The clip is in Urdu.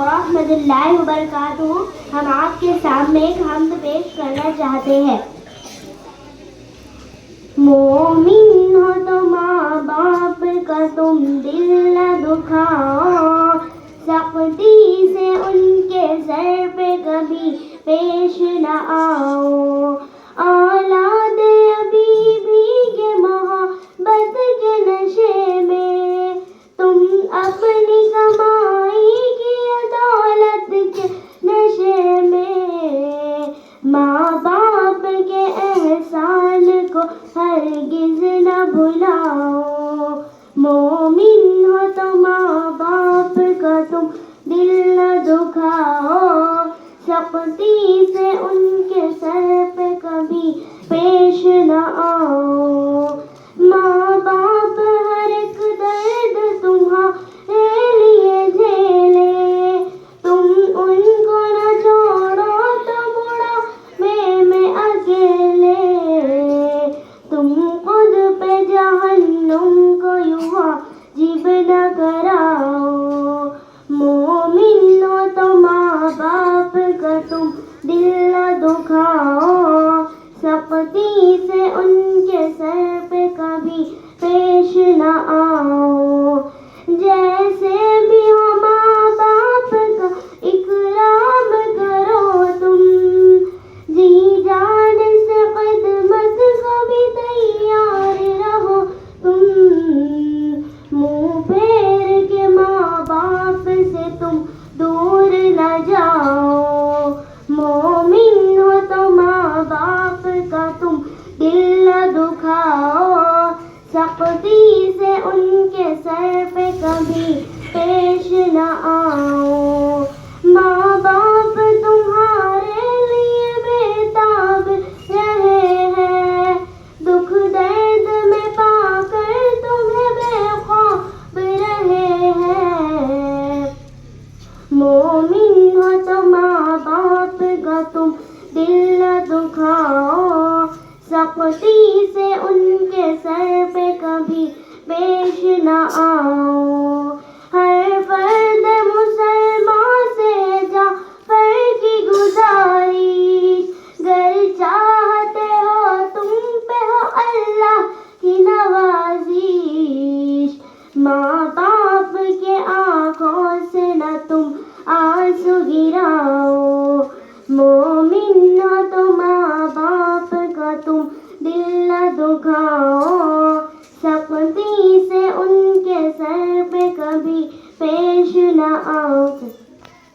ورحمۃ اللہ وبرکاتہ. ہم آپ کے سامنے ایک حمد پیش کرنا چاہتے ہیں. مومن ہو تو ماں باپ کا تم دل نہ دکھاؤ, سختی سے ان کے سر پہ کبھی پیش نہ آؤ. اولاد ابھی بھی محبت کے نشے میں, تم اپنی کمائی کی دولت کے نشے میں, ماں باپ کے احسان کو ہرگز نہ بھلاؤ. مومن ہو تو ماں باپ کا تم دل نہ دکھاؤ, سختی سے ان کے سر پہ کبھی پیش نہ آؤ. ماں باپ ہر ایک درد تمہارے لیے جھیلے, تم ان کو نہ چھوڑو تو بڑھاپے میں اکیلے, تم خود پہ جہنم کو یوں واجب نہ کراؤ. مومن ہو تو ماں باپ کا تم دل نہ دکھاؤ, سختی سے ان کے سر پہ کبھی پیش نہ آؤ. جیسے بھی ہو ماں باپ کا اکرام کرو تم, جی جان سے خدمت کو بھی تیار رہو تم. منہ پھیر کے ماں باپ سے تم دور نہ جاؤ. مومن ہو تو ماں باپ کا تم دل نہ دکھاؤ, سختی سے ان کے سر پہ کبھی پیش نہ آؤ. ماں باپ تمہارے لیے بےتاب رہے ہیں, دکھ درد میں پا کر تمہیں بے خواب رہے ہیں. مومن ہو تو ماں باپ کا تم دل نہ دکھاؤ, سختی سے ان کے سر پہ کبھی پیش نہ آؤ. ہر فرد مسلمان سے جعفر کی گزارش, گر چاہتے ہو تم پہ ہو اللہ کی نوازش, ماں باپ کے آنکھوں سے نہ تم آنسو گرا